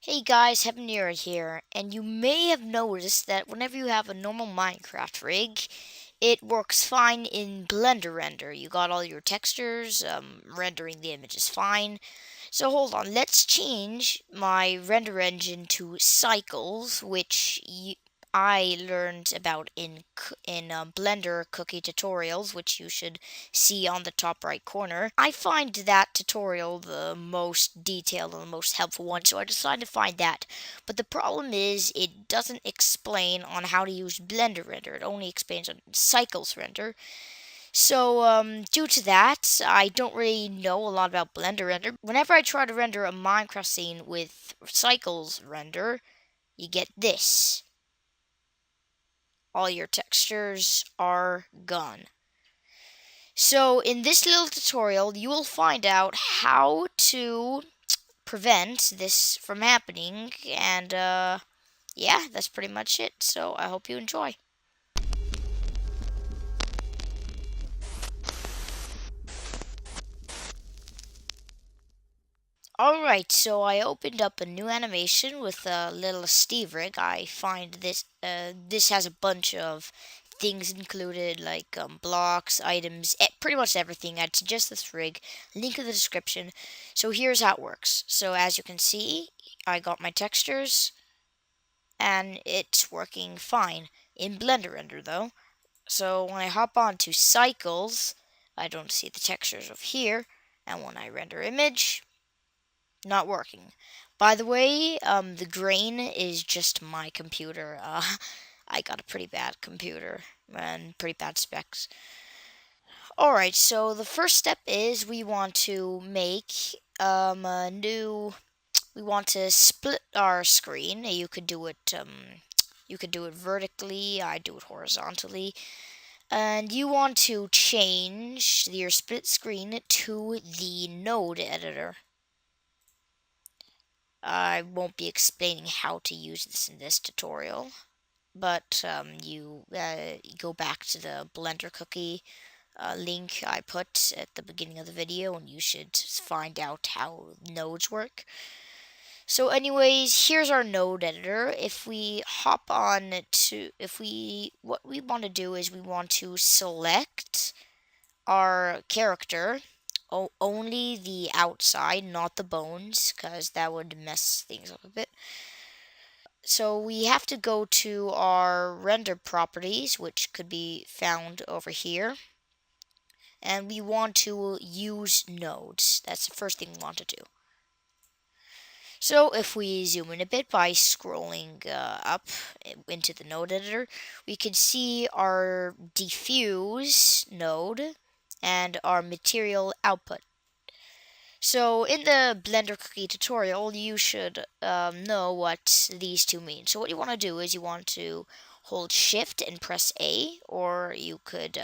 Hey guys, Heavenira here, and you may have noticed that whenever you have a normal Minecraft rig, it works fine in Blender render. You got all your textures, rendering the image is fine. So hold on, let's change my render engine to cycles, I learned about in Blender cookie tutorials, which you should see on the top right corner. I find that tutorial the most detailed and the most helpful one, so I decided to find that. But the problem is, it doesn't explain on how to use Blender render. It only explains on cycles render. So, due to that, I don't really know a lot about Blender render. Whenever I try to render a Minecraft scene with cycles render, you get this. All your textures are gone. So, in this little tutorial, you will find out how to prevent this from happening, and yeah, that's pretty much it. So, I hope you enjoy. Alright, so I opened up a new animation with a little Steve rig. I find this has a bunch of things included like blocks, items, pretty much everything. I'd suggest this rig, link in the description. So here's how it works. So as you can see, I got my textures and it's working fine in Blender render though. So when I hop on to cycles, I don't see the textures of here, and when I render image, not working. By the way, the grain is just my computer. I got a pretty bad computer and pretty bad specs. Alright, so the first step is we want to make a new. We want to split our screen. You could do it vertically. I do it horizontally. And you want to change your split screen to the node editor. I won't be explaining how to use this in this tutorial, but you go back to the Blender cookie link I put at the beginning of the video, and you should find out how nodes work. So, anyways, here's our node editor. If we hop on to, if we, what we want to do is we want to select our character, only the outside, not the bones, because that would mess things up a bit. So we have to go to our render properties, which could be found over here. And we want to use nodes. That's the first thing we want to do. So if we zoom in a bit by scrolling up into the node editor, we can see our diffuse node and our material output. So in the Blender cookie tutorial, you should know what these two mean. So what you want to do is you want to hold Shift and press A, or you could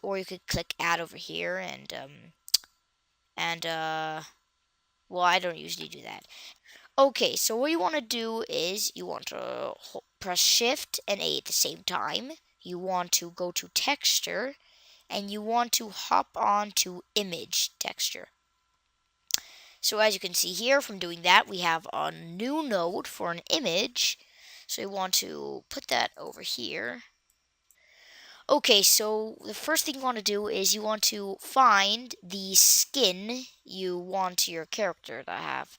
or you could click add over here and well, I don't usually do that. Okay, so what you want to do is you want to press Shift and A at the same time. You want to go to Texture, and you want to hop on to Image Texture. So as you can see here, from doing that, we have a new node for an image. So we want to put that over here. Okay, so the first thing you want to do is you want to find the skin you want your character to have.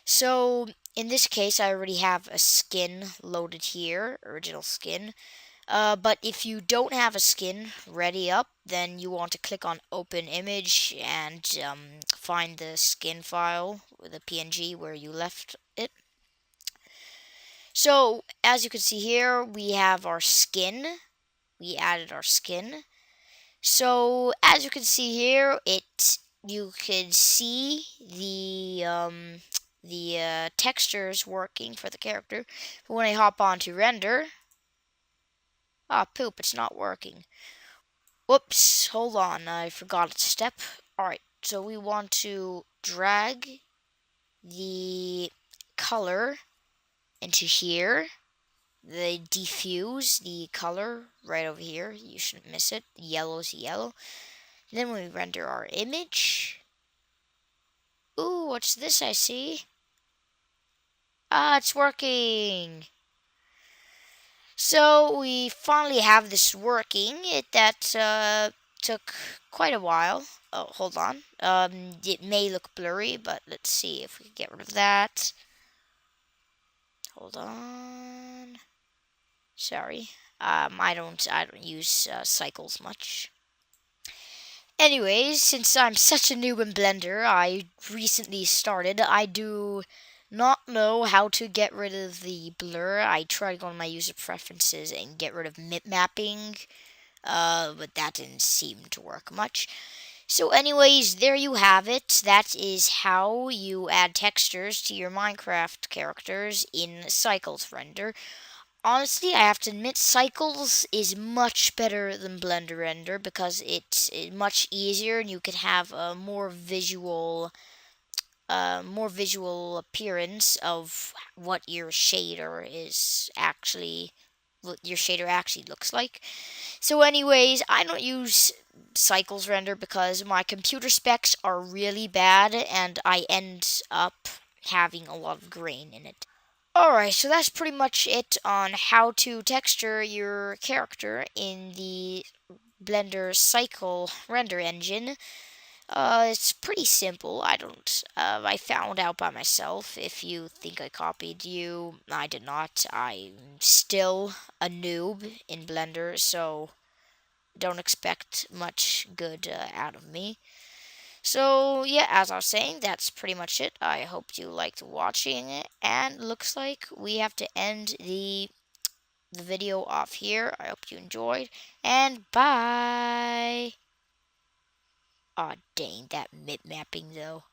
So in this case, I already have a skin loaded here, original skin. But if you don't have a skin ready up, then you want to click on Open Image and find the skin file, the PNG where you left it. So as you can see here, we have our skin. We added our skin. So as you can see here, you can see the textures working for the character. But when I hop on to render, ah, poop, it's not working. Whoops, hold on, I forgot a step. Alright, so we want to drag the color into here. The diffuse, the color right over here. You shouldn't miss it. Yellow is yellow. Then when we render our image. Ooh, what's this I see? Ah, it's working. So we finally have this working. That took quite a while. Oh, hold on. It may look blurry, but let's see if we can get rid of that. Hold on. Sorry. I don't use cycles much. Anyways, since I'm such a noob in Blender, I recently started. I do not know how to get rid of the blur. I tried going to my user preferences and get rid of mip mapping, but that didn't seem to work much. So, anyways, there you have it. That is how you add textures to your Minecraft characters in Cycles Render. Honestly, I have to admit, Cycles is much better than Blender Render because it's much easier and you can have a more visual appearance of what your shader actually looks like. So, anyways, I don't use Cycles Render because my computer specs are really bad and I end up having a lot of grain in it. Alright, so that's pretty much it on how to texture your character in the Blender Cycle render engine. It's pretty simple. I found out by myself. If you think I copied you, I did not. I'm still a noob in Blender, so don't expect much good out of me. So, yeah, as I was saying, that's pretty much it. I hope you liked watching it, and looks like we have to end the video off here. I hope you enjoyed, and bye. Aw, dang, that mip mapping though.